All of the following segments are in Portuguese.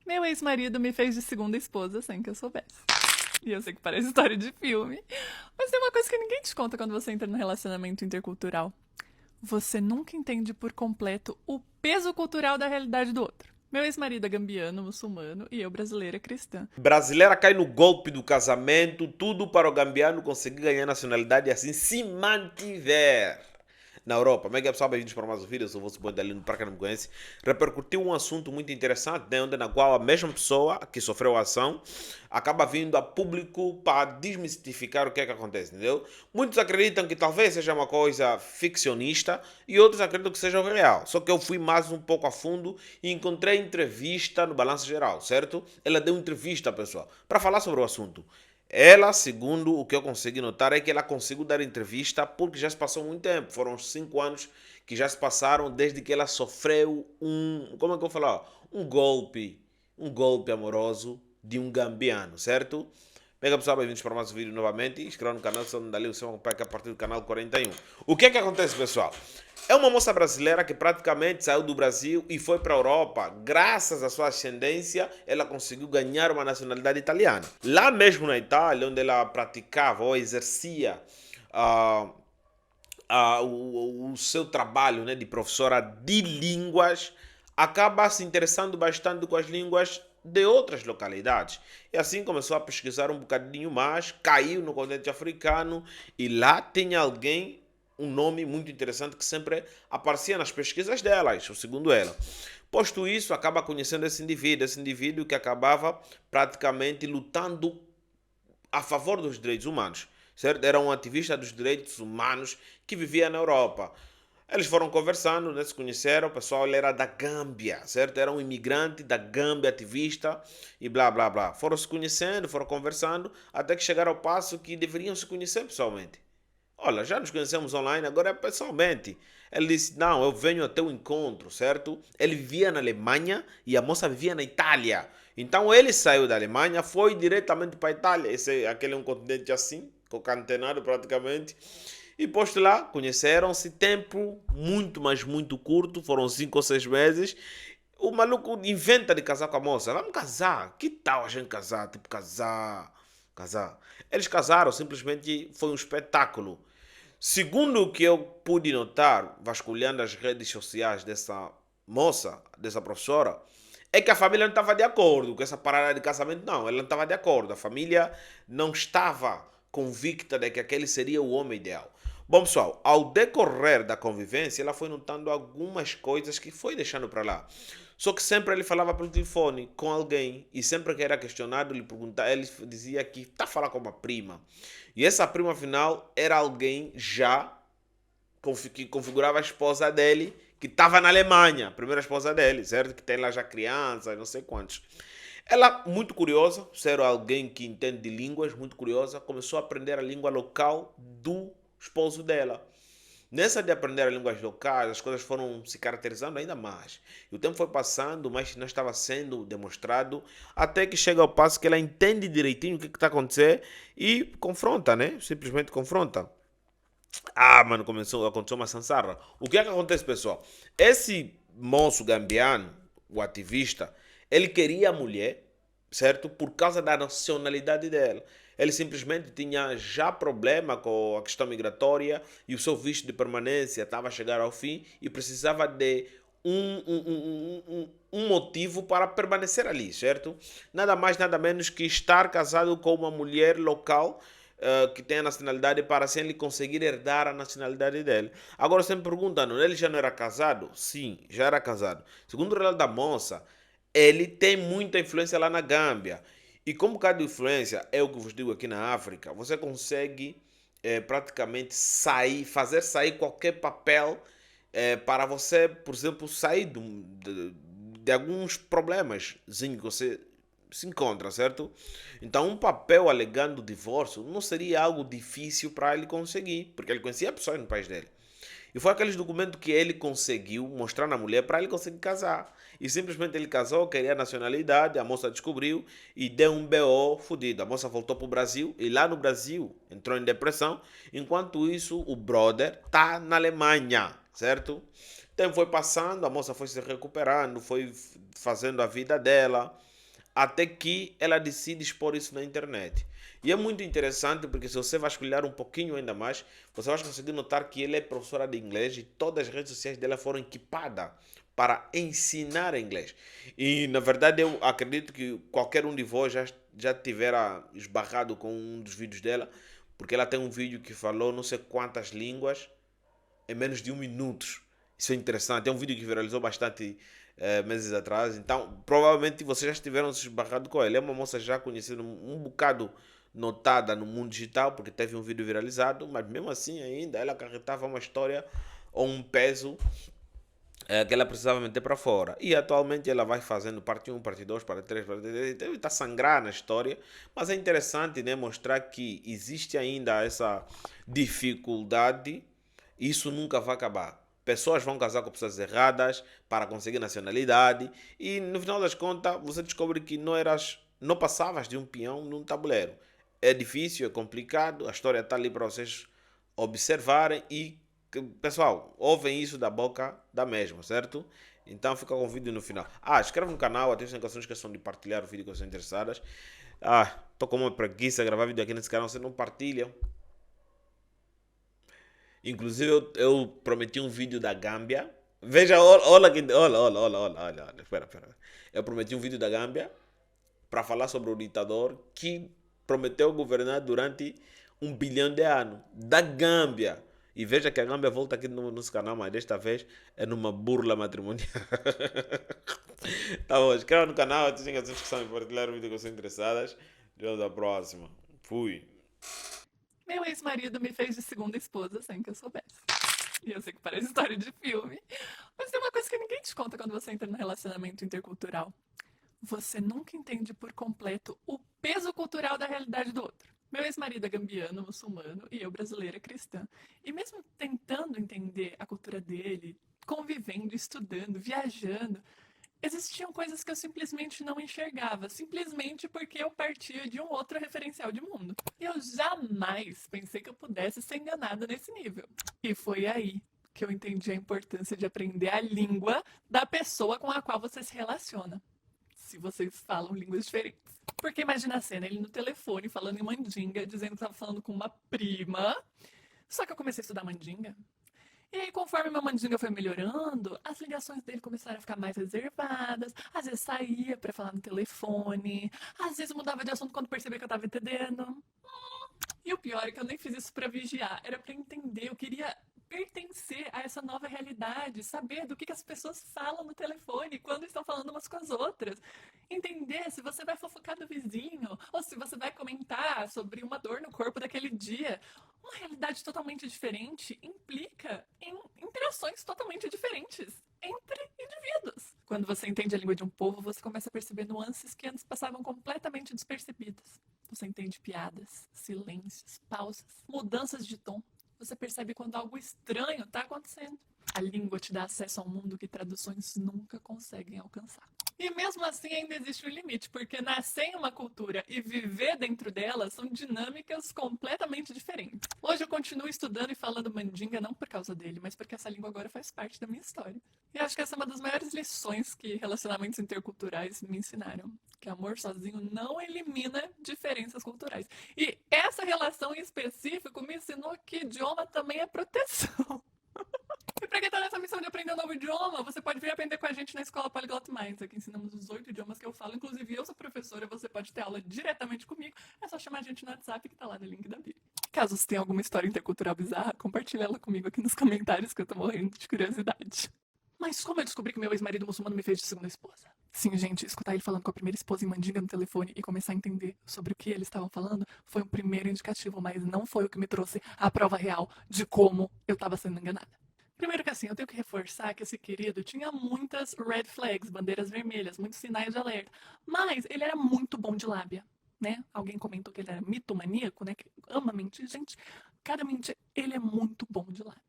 Meu ex-marido me fez de segunda esposa sem que eu soubesse. E eu sei que parece história de filme. Mas tem uma coisa que ninguém te conta quando você entra no relacionamento intercultural. Você nunca entende por completo o peso cultural da realidade do outro. Meu ex-marido é gambiano, muçulmano, e eu brasileira cristã. Brasileira cai no golpe do casamento, tudo para o gambiano conseguir ganhar nacionalidade e assim se mantiver na Europa. Como é que é, pessoal? Bem-vindos para mais um vídeo. Eu sou o vosso bom Dalino, para quem não me conhece. Repercutiu um assunto muito interessante, né, onde na qual a mesma pessoa que sofreu a ação acaba vindo a público para desmistificar o que é que acontece, entendeu? Muitos acreditam que talvez seja uma coisa ficcionista e outros acreditam que seja real. Só que eu fui mais um pouco a fundo e encontrei entrevista no Balanço Geral, certo? Ela deu entrevista, pessoal, para falar sobre o assunto. Ela, segundo o que eu consegui notar, é que ela conseguiu dar entrevista porque já se passou muito tempo. Foram 5 anos que já se passaram desde que ela sofreu como é que eu vou falar? Um golpe amoroso de um gambiano, certo? Bem, pessoal, bem-vindos para mais um vídeo novamente. Inscreva no canal, se não dali o seu acompanha a partir do canal 41. O que é que acontece, pessoal? É uma moça brasileira que praticamente saiu do Brasil e foi para a Europa. Graças à sua ascendência, ela conseguiu ganhar uma nacionalidade italiana. Lá mesmo na Itália, onde ela praticava ou exercia ah, o seu trabalho, né, de professora de línguas, acaba se interessando bastante com as línguas de outras localidades. E assim começou a pesquisar um bocadinho mais, caiu no continente africano e lá tem alguém, um nome muito interessante que sempre aparecia nas pesquisas delas, segundo ela. Posto isso, acaba conhecendo esse indivíduo que acabava praticamente lutando a favor dos direitos humanos, certo? Era um ativista dos direitos humanos que vivia na Europa. Eles foram conversando, né, se conheceram, o pessoal ele era da Gâmbia, certo? Era um imigrante da Gâmbia, ativista e blá blá blá. Foram se conhecendo, foram conversando, até que chegaram ao passo que deveriam se conhecer pessoalmente. Olha, já nos conhecemos online, agora é pessoalmente. Ele disse: Não, eu venho até o encontro, certo? Ele vivia na Alemanha e a moça vivia na Itália. Então ele saiu da Alemanha, foi diretamente para a Itália. Aquele é um continente assim, concatenado praticamente. E posto lá, conheceram-se. Tempo muito, mas muito curto, foram 5 ou 6 meses. O maluco inventa de casar com a moça. Vamos casar. Que tal a gente casar? Tipo, casar. Casar. Eles casaram, simplesmente foi um espetáculo. Segundo o que eu pude notar, vasculhando as redes sociais dessa moça, dessa professora, é que a família não estava de acordo com essa parada de casamento. Não, ela não estava de acordo. A família não estava convicta de que aquele seria o homem ideal. Bom, pessoal, ao decorrer da convivência, ela foi notando algumas coisas que foi deixando para lá. Só que sempre ele falava pelo telefone com alguém e sempre que era questionado, ele perguntava, ele dizia que está a falar com uma prima. E essa prima, afinal, era alguém já que configurava a esposa dele, que estava na Alemanha, a primeira esposa dele, certo? Que tem lá já crianças, não sei quantos. Ela, muito curiosa, ser alguém que entende de línguas, muito curiosa, começou a aprender a língua local do esposo dela. Nessa de aprender as línguas locais, as coisas foram se caracterizando ainda mais. E o tempo foi passando, mas não estava sendo demonstrado, até que chega ao passo que ela entende direitinho o que está acontecendo e confronta, né? Simplesmente confronta. Ah, mano, aconteceu uma sansarra. O que é que acontece, pessoal? Esse moço gambiano, o ativista, ele queria a mulher, certo? Por causa da nacionalidade dela. Ele simplesmente tinha já problema com a questão migratória e o seu visto de permanência estava a chegar ao fim e precisava de um motivo para permanecer ali, certo? Nada mais, nada menos que estar casado com uma mulher local que tem a nacionalidade para assim ele conseguir herdar a nacionalidade dele. Agora você me pergunta, não, ele já não era casado? Sim, já era casado. Segundo o relato da moça, ele tem muita influência lá na Gâmbia. E como cada influência é o que vos digo aqui na África, você consegue praticamente fazer sair qualquer papel para você, por exemplo, sair de alguns problemas que você se encontra, certo? Então, um papel alegando divórcio não seria algo difícil para ele conseguir, porque ele conhecia pessoas no país dele. E foi aqueles documentos que ele conseguiu mostrar na mulher para ele conseguir casar. E simplesmente ele casou, queria a nacionalidade, a moça descobriu e deu um BO fodido. A moça voltou para o Brasil e lá no Brasil entrou em depressão. Enquanto isso, o brother tá na Alemanha, certo? O tempo foi passando, a moça foi se recuperando, foi fazendo a vida dela. até que ela decide expor isso na internet. E é muito interessante porque se você vasculhar um pouquinho ainda mais, você vai conseguir notar que ele é professora de inglês e todas as redes sociais dela foram equipadas para ensinar inglês. E na verdade eu acredito que qualquer um de vós já tivera esbarrado com um dos vídeos dela, porque ela tem um vídeo que falou não sei quantas línguas em menos de 1 minuto. Isso é interessante. É um vídeo que viralizou bastante meses atrás. Então, provavelmente vocês já estiveram se esbarrado com ele. É uma moça já conhecida, um bocado notada no mundo digital, porque teve um vídeo viralizado, mas mesmo assim ainda ela acarretava uma história ou um peso que ela precisava meter para fora. E atualmente ela vai fazendo parte um, parte 2, parte 3, parte 3, está a sangrar na história, mas é interessante, né, mostrar que existe ainda essa dificuldade, isso nunca vai acabar. Pessoas vão casar com pessoas erradas para conseguir nacionalidade e no final das contas você descobre que não passavas de um peão num tabuleiro. É difícil, é complicado, a história está ali para vocês observarem e pessoal, ouvem isso da boca da mesma, certo? Então fica com o vídeo no final. Inscreve no canal, ativem as notificações, que são de partilhar o vídeo que vocês interessadas. Tô com uma preguiça gravar vídeo aqui nesse canal, vocês não partilham. Inclusive eu prometi um vídeo da Gâmbia. Veja, olha aqui, olha, espera. Eu prometi um vídeo da Gâmbia para falar sobre o ditador que prometeu governar durante 1 bilhão de anos. Da Gâmbia. E veja que a Gâmbia volta aqui no nosso canal, mas desta vez é numa burla matrimonial. Tá bom, inscreva no canal, ativem as notificações e compartilhar o vídeo com vocês interessadas. Vemos a próxima. Fui. Meu ex-marido me fez de segunda esposa sem que eu soubesse. E eu sei que parece história de filme, mas tem uma coisa que ninguém te conta quando você entra no relacionamento intercultural. Você nunca entende por completo o peso cultural da realidade do outro. Meu ex-marido é gambiano, muçulmano, e eu brasileira cristã. E mesmo tentando entender a cultura dele, convivendo, estudando, viajando, existiam coisas que eu simplesmente não enxergava, simplesmente porque eu partia de um outro referencial de mundo. E eu jamais pensei que eu pudesse ser enganada nesse nível. E foi aí que eu entendi a importância de aprender a língua da pessoa com a qual você se relaciona. Se vocês falam línguas diferentes. Porque imagina a cena, ele no telefone falando em mandinga, dizendo que estava falando com uma prima. Só que eu comecei a estudar mandinga. E aí, conforme meu mandinga foi melhorando, as ligações dele começaram a ficar mais reservadas. Às vezes saía pra falar no telefone. Às vezes mudava de assunto quando percebia que eu tava entendendo. E o pior é que eu nem fiz isso pra vigiar. Era pra entender. Eu queria pertencer a essa nova realidade, saber do que as pessoas falam no telefone quando estão falando umas com as outras. Entender se você vai fofocar do vizinho ou se você vai comentar sobre uma dor no corpo daquele dia. Uma realidade totalmente diferente implica em interações totalmente diferentes entre indivíduos. Quando você entende a língua de um povo, você começa a perceber nuances que antes passavam completamente despercebidas. Você entende piadas, silêncios, pausas, mudanças de tom. Você percebe quando algo estranho está acontecendo. A língua te dá acesso a um mundo que traduções nunca conseguem alcançar. E mesmo assim ainda existe um limite, porque nascer em uma cultura e viver dentro dela são dinâmicas completamente diferentes. Hoje eu continuo estudando e falando mandinga não por causa dele, mas porque essa língua agora faz parte da minha história. E acho que essa é uma das maiores lições que relacionamentos interculturais me ensinaram. Que amor sozinho não elimina diferenças culturais. E essa relação em específico me ensinou que idioma também é proteção. E pra quem tá nessa missão de aprender um novo idioma, você pode vir aprender com a gente na Escola Polyglot Minds. Aqui ensinamos os 8 idiomas que eu falo. Inclusive, eu sou professora, você pode ter aula diretamente comigo. É só chamar a gente no WhatsApp que tá lá no link da bio. Caso você tenha alguma história intercultural bizarra, compartilha ela comigo aqui nos comentários que eu tô morrendo de curiosidade. Mas como eu descobri que meu ex-marido muçulmano me fez de segunda esposa? Sim, gente, escutar ele falando com a primeira esposa em mandinga no telefone e começar a entender sobre o que eles estavam falando foi um primeiro indicativo, mas não foi o que me trouxe a prova real de como eu estava sendo enganada. Primeiro que assim, eu tenho que reforçar que esse querido tinha muitas red flags, bandeiras vermelhas, muitos sinais de alerta, mas ele era muito bom de lábia, né? Alguém comentou que ele era mitomaníaco, né? Que ama mentir, gente. Cada mentira, ele é muito bom de lábia.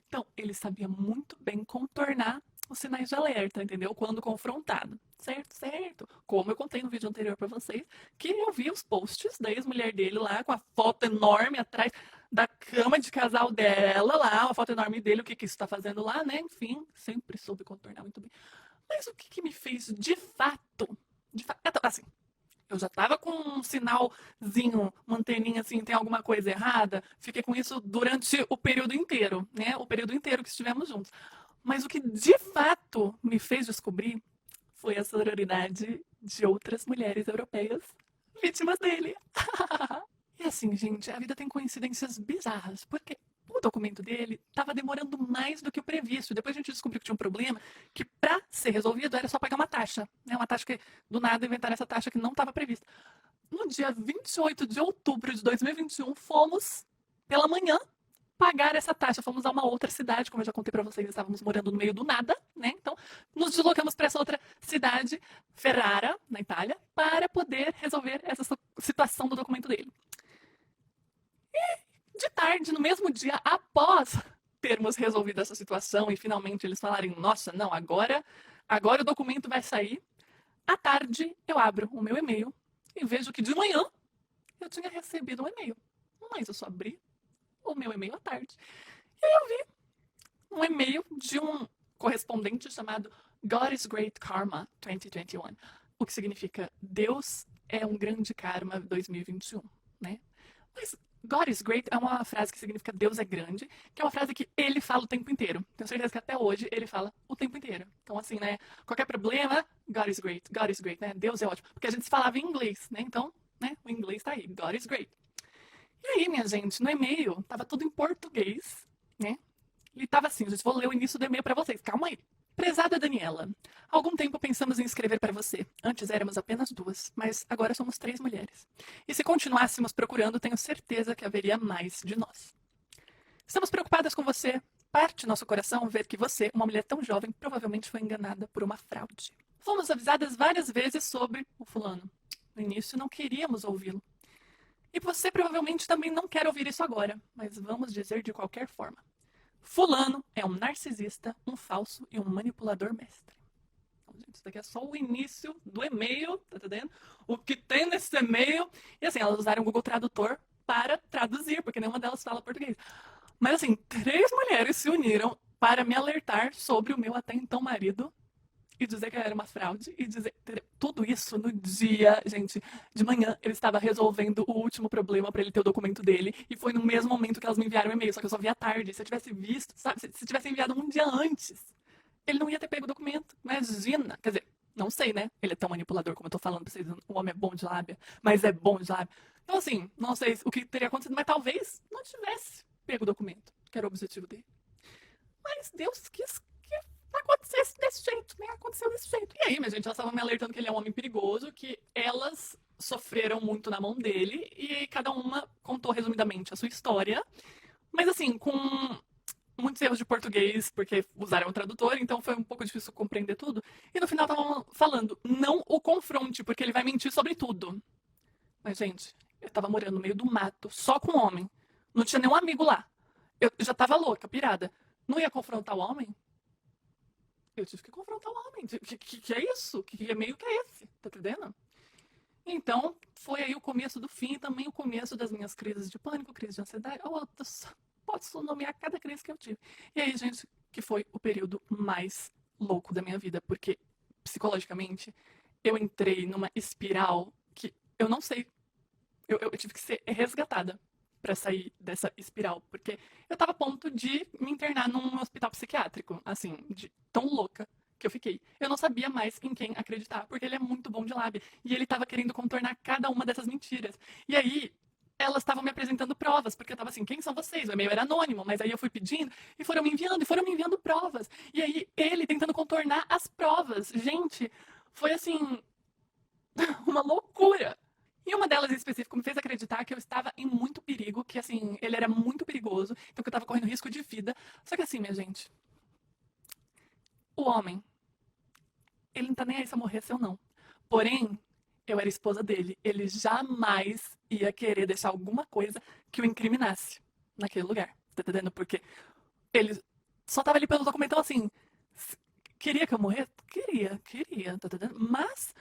Então, ele sabia muito bem contornar os sinais de alerta, entendeu? Quando confrontado. Certo, certo. Como eu contei no vídeo anterior pra vocês, que eu vi os posts da ex-mulher dele lá, com a foto enorme atrás da cama de casal dela lá, uma foto enorme dele, o que isso tá fazendo lá, né? Enfim, sempre soube contornar muito bem. Mas o que me fez de fato, assim, Eu já tava com um sinalzinho, uma anteninha assim, tem alguma coisa errada. Fiquei com isso durante o período inteiro, né? O período inteiro que estivemos juntos. Mas o que de fato me fez descobrir foi a sororidade de outras mulheres europeias vítimas dele. E assim, gente, a vida tem coincidências bizarras, porque o documento dele estava demorando mais do que o previsto. Depois a gente descobriu que tinha um problema que, para ser resolvido, era só pagar uma taxa. Né? Uma taxa que, do nada, inventaram essa taxa que não estava prevista. No dia 28 de outubro de 2021, fomos, pela manhã, pagar essa taxa. Fomos a uma outra cidade, como eu já contei para vocês, estávamos morando no meio do nada, né? Então, nos deslocamos para essa outra cidade, Ferrara, na Itália, para poder resolver essa situação do documento dele. E, de tarde, no mesmo dia, após termos resolvido essa situação e finalmente eles falarem, nossa, não, agora o documento vai sair, à tarde eu abro o meu e-mail e vejo que de manhã eu tinha recebido um e-mail. Mas eu só abri o meu e-mail à tarde. E aí eu vi um e-mail de um correspondente chamado God is Great Karma 2021, o que significa Deus é um grande karma 2021, né? Mas God is great é uma frase que significa Deus é grande, que é uma frase que ele fala o tempo inteiro. Tenho certeza que até hoje ele fala o tempo inteiro. Então, assim, né? Qualquer problema, God is great, né? Deus é ótimo. Porque a gente falava em inglês, né? Então, né? O inglês tá aí, God is great. E aí, minha gente, no e-mail, tava tudo em português, né? E tava assim, gente, vou ler o início do e-mail pra vocês, calma aí. Prezada Daniela, há algum tempo pensamos em escrever para você. Antes éramos apenas 2, mas agora somos 3 mulheres. E se continuássemos procurando, tenho certeza que haveria mais de nós. Estamos preocupadas com você. Parte nosso coração ver que você, uma mulher tão jovem, provavelmente foi enganada por uma fraude. Fomos avisadas várias vezes sobre o fulano. No início não queríamos ouvi-lo. E você provavelmente também não quer ouvir isso agora, mas vamos dizer de qualquer forma. Fulano é um narcisista, um falso e um manipulador mestre. Então, gente, isso daqui é só o início do e-mail, tá entendendo? O que tem nesse e-mail. E assim, elas usaram o Google Tradutor para traduzir, porque nenhuma delas fala português. Mas assim, 3 mulheres se uniram para me alertar sobre o meu até então marido e dizer que era uma fraude e dizer tudo isso no dia, gente, de manhã ele estava resolvendo o último problema para ele ter o documento dele e foi no mesmo momento que elas me enviaram o e-mail, só que eu só vi à tarde. Se eu tivesse visto, sabe, se tivesse enviado um dia antes, ele não ia ter pego o documento. Imagina, quer dizer, não sei, né? Ele é tão manipulador como eu tô falando pra vocês, o homem é bom de lábia, mas é bom de lábia. Então assim, não sei o que teria acontecido, mas talvez não tivesse pego o documento, que era o objetivo dele. Mas Deus quis que acontecesse desse jeito, né? Aconteceu desse jeito. E aí, minha gente, elas estavam me alertando que ele é um homem perigoso, que elas sofreram muito na mão dele, e cada uma contou resumidamente a sua história, mas assim, com muitos erros de português, porque usaram o tradutor, então foi um pouco difícil compreender tudo. E no final estavam falando, não o confronte, porque ele vai mentir sobre tudo. Mas, gente, eu tava morando no meio do mato, só com um homem. Não tinha nenhum amigo lá. Eu já tava louca, pirada. Não ia confrontar o homem? Eu tive que confrontar o homem. Que é isso? Que e-mail que é esse? Tá entendendo? Então, foi aí o começo do fim e também o começo das minhas crises de pânico, crise de ansiedade. Posso nomear cada crise que eu tive. E aí, gente, que foi o período mais louco da minha vida, porque psicologicamente eu entrei numa espiral que eu não sei. Eu tive que ser resgatada pra sair dessa espiral, porque eu tava a ponto de me internar num hospital psiquiátrico, assim, de tão louca que eu fiquei. Eu não sabia mais em quem acreditar, porque ele é muito bom de lábia, e ele tava querendo contornar cada uma dessas mentiras. E aí, elas estavam me apresentando provas, porque eu tava assim, quem são vocês? O e-mail era anônimo, mas aí eu fui pedindo, e foram me enviando provas. E aí, ele tentando contornar as provas. Gente, foi assim, uma loucura. E uma delas em específico me fez acreditar que eu estava em muito perigo, que assim, ele era muito perigoso, então que eu estava correndo risco de vida. Só que assim, minha gente, o homem, ele não tá nem aí se eu morresse ou não. Porém, eu era esposa dele. Ele jamais ia querer deixar alguma coisa que o incriminasse naquele lugar. Tá entendendo? Porque ele só tava ali pelo documento assim. Queria que eu morresse? Queria, tá entendendo? Mas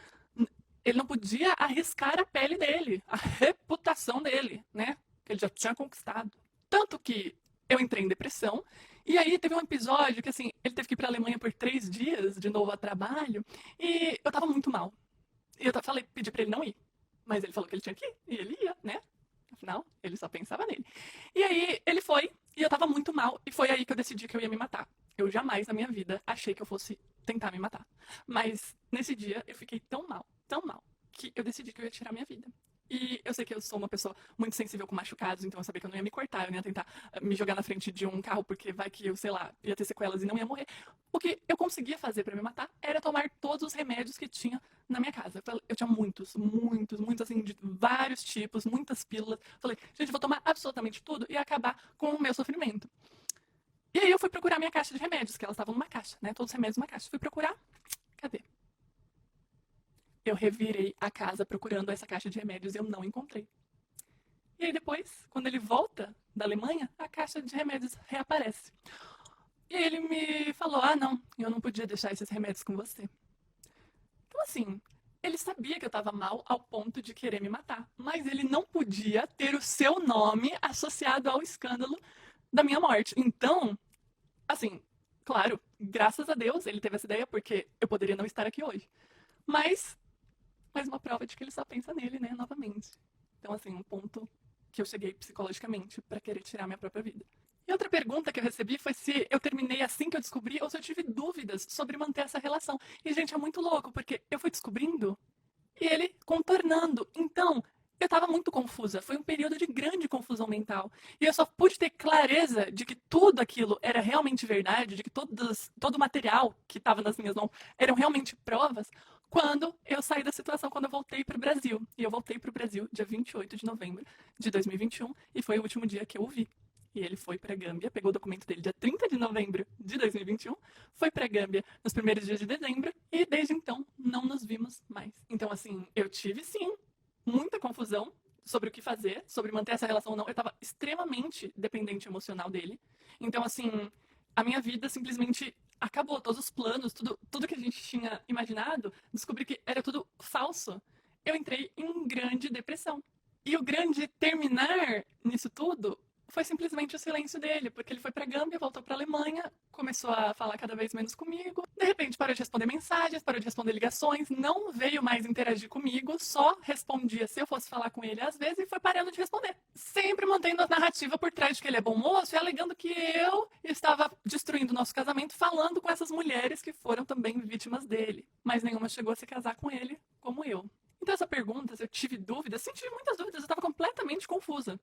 ele não podia arriscar a pele dele, a reputação dele, né? Que ele já tinha conquistado. Tanto que eu entrei em depressão, e aí teve um episódio que, assim, ele teve que ir pra Alemanha por 3 dias, de novo a trabalho, e eu tava muito mal. E eu falei, pedi pra ele não ir. Mas ele falou que ele tinha que ir, e ele ia, né? Afinal, ele só pensava nele. E aí, ele foi, e eu tava muito mal, e foi aí que eu decidi que eu ia me matar. Eu jamais na minha vida achei que eu fosse tentar me matar. Mas nesse dia eu fiquei tão mal, que eu decidi que eu ia tirar minha vida. E eu sei que eu sou uma pessoa muito sensível com machucados, então eu sabia que eu não ia me cortar, eu não ia tentar me jogar na frente de um carro, porque vai que eu, sei lá, ia ter sequelas e não ia morrer. O que eu conseguia fazer pra me matar era tomar todos os remédios que tinha na minha casa. Eu tinha muitos, assim, de vários tipos, muitas pílulas. Falei, gente, eu vou tomar absolutamente tudo e acabar com o meu sofrimento. E aí eu fui procurar minha caixa de remédios, que elas estavam numa caixa, né? Todos os remédios numa caixa. Fui procurar, cadê? Eu revirei a casa procurando essa caixa de remédios e eu não encontrei. E aí depois, quando ele volta da Alemanha, a caixa de remédios reaparece. E ele me falou: ah, não, eu não podia deixar esses remédios com você. Então, assim, ele sabia que eu tava mal ao ponto de querer me matar, mas ele não podia ter o seu nome associado ao escândalo da minha morte. Então, assim, claro, graças a Deus ele teve essa ideia, porque eu poderia não estar aqui hoje. Mas, mais uma prova de que ele só pensa nele, né, novamente. Então, assim, um ponto que eu cheguei psicologicamente pra querer tirar minha própria vida. E outra pergunta que eu recebi foi se eu terminei assim que eu descobri ou se eu tive dúvidas sobre manter essa relação. E, gente, é muito louco, porque eu fui descobrindo e ele contornando. Então, eu tava muito confusa. Foi um período de grande confusão mental. E eu só pude ter clareza de que tudo aquilo era realmente verdade, de que todo o material que estava nas minhas mãos eram realmente provas, quando eu saí da situação, quando eu voltei para o Brasil. E eu voltei para o Brasil dia 28 de novembro de 2021 e foi o último dia que eu o vi. E ele foi para a Gâmbia, pegou o documento dele dia 30 de novembro de 2021, foi para a Gâmbia nos primeiros dias de dezembro e desde então não nos vimos mais. Então, assim, eu tive sim muita confusão sobre o que fazer, sobre manter essa relação ou não. Eu estava extremamente dependente emocional dele. Então, assim, a minha vida simplesmente acabou. Todos os planos, tudo que a gente tinha imaginado, descobri que era tudo falso. Eu entrei em grande depressão. E o grande terminar nisso tudo foi simplesmente o silêncio dele, porque ele foi pra Gâmbia, voltou pra Alemanha, começou a falar cada vez menos comigo. De repente parou de responder mensagens, parou de responder ligações, não veio mais interagir comigo, só respondia se eu fosse falar com ele às vezes e foi parando de responder. Sempre mantendo a narrativa por trás de que ele é bom moço e alegando que eu estava destruindo o nosso casamento falando com essas mulheres que foram também vítimas dele. Mas nenhuma chegou a se casar com ele, como eu. Então essa pergunta, se eu tive dúvidas, sim, tive muitas dúvidas, eu estava completamente confusa.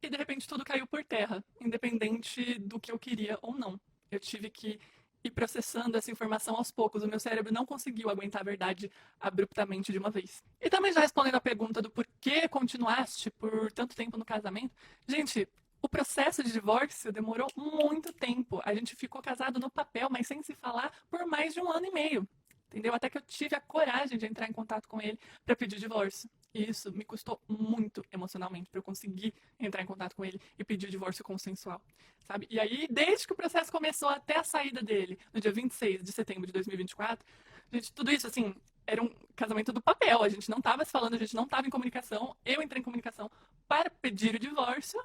E de repente tudo caiu por terra, independente do que eu queria ou não. Eu tive que ir processando essa informação aos poucos. O meu cérebro não conseguiu aguentar a verdade abruptamente de uma vez. E também já respondendo a pergunta do porquê continuaste por tanto tempo no casamento, gente, o processo de divórcio demorou muito tempo. A gente ficou casado no papel, mas sem se falar por mais de 1 ano e meio. Entendeu? Até que eu tive a coragem de entrar em contato com ele para pedir divórcio. E isso me custou muito emocionalmente para eu conseguir entrar em contato com ele e pedir o divórcio consensual, sabe? E aí, desde que o processo começou até a saída dele, no dia 26 de setembro de 2024, gente, tudo isso, assim, era um casamento do papel. A gente não estava se falando, a gente não estava em comunicação. Eu entrei em comunicação para pedir o divórcio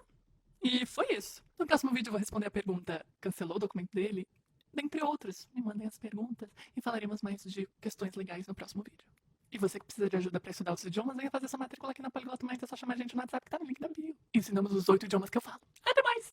e foi isso. No próximo vídeo eu vou responder a pergunta: cancelou o documento dele? Dentre outros, me mandem as perguntas e falaremos mais de questões legais no próximo vídeo. E você que precisa de ajuda para estudar os idiomas, venha fazer sua matrícula aqui na Poligloto Mais, é só chamar a gente no WhatsApp que tá no link da bio. Ensinamos os 8 idiomas que eu falo. Até mais!